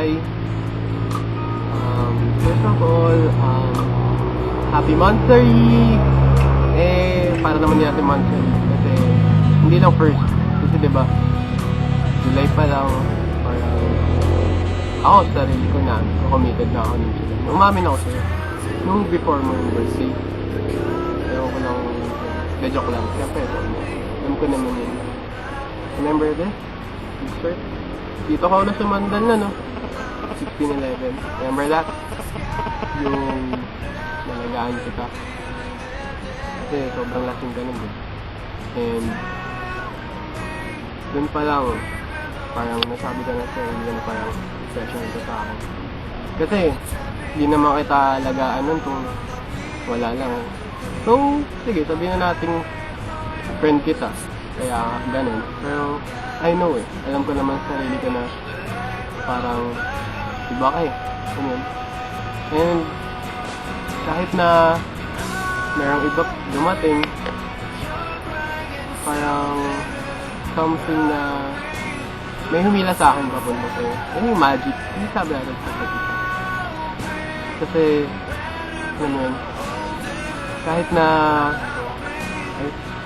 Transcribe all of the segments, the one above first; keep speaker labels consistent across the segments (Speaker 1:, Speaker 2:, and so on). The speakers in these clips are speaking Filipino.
Speaker 1: Bye! First of all, happy monthsary! Para naman din natin monthsary. Kasi, hindi lang first. Kasi diba, July pa lang, parang, ako sa sarili ko na, committed na ako ng July. Umamin ako sa'yo. Nung before mo yung birthday. Ewan ko lang, joke lang. Siyempre, alam ko naman yun. Remember this? T-shirt? Dito ka na sumandal na, no? 1611. Remember that? Yung nalagaan kita. Kasi sobrang lasing ka nun, and dun pa lang, parang nasabi ka na sa'yo, hindi na parang special ito sa akin. Kasi, hindi naman kita alagaan nun kung wala lang. So, sige, sabihin na natin friend kita. Kaya, ganun. Pero, I know eh. Alam ko naman sa sarili ko na parang iba ka eh. Ganun. And, kahit na merong iba dumating, parang something na may humila sa akin papunta sa'yo. Ano yung magic? Hindi sabi natin sa isa. Kasi, ano yun, kahit na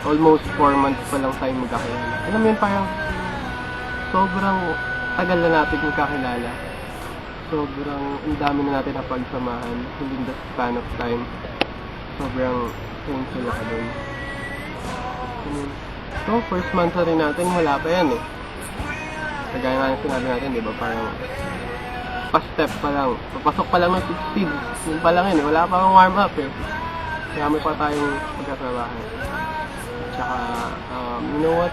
Speaker 1: almost 4 months pa lang tayo magkakilala. Alam mo yun, parang sobrang tagal na natin magkakilala. Sobrang ang dami na natin na pagsamahan within the span of time. Sobrang thankful ako dun. So, first month na rin natin, wala pa yan eh. Kagaya nga yung sinabi natin, di ba? Parang pa-step pa lang. Papasok pa lang ng 16. Yun pa lang yun eh. Wala pa akong warm up eh. Kaya may pa tayong pagkatrabahan. Tsaka, you know what?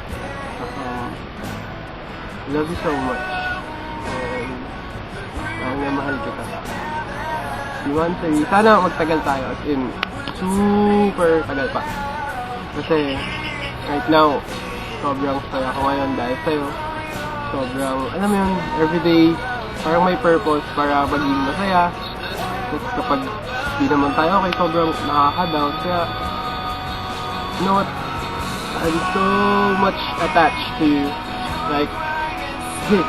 Speaker 1: Love you so much. And mahal kita. Sana magtagal tayo. As in, super tagal pa. Kasi, right now, sobrang saya ko ngayon dahil sa'yo. Sobrang, alam mo yun, everyday, parang may purpose para maging masaya. Tapos kapag di naman tayo okay, sobrang nakaka-down. Kaya, you know what? I'm so much attached to you. Like this.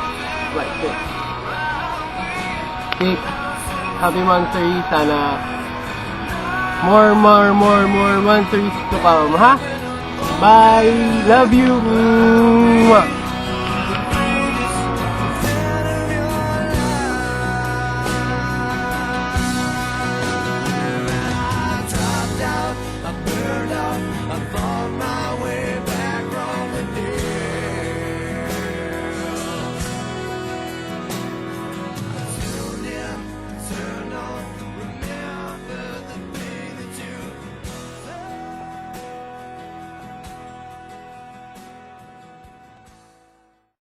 Speaker 1: Okay, happy monthsary. Sana more monthsaries to come, ha? Bye! Love you! Mwah!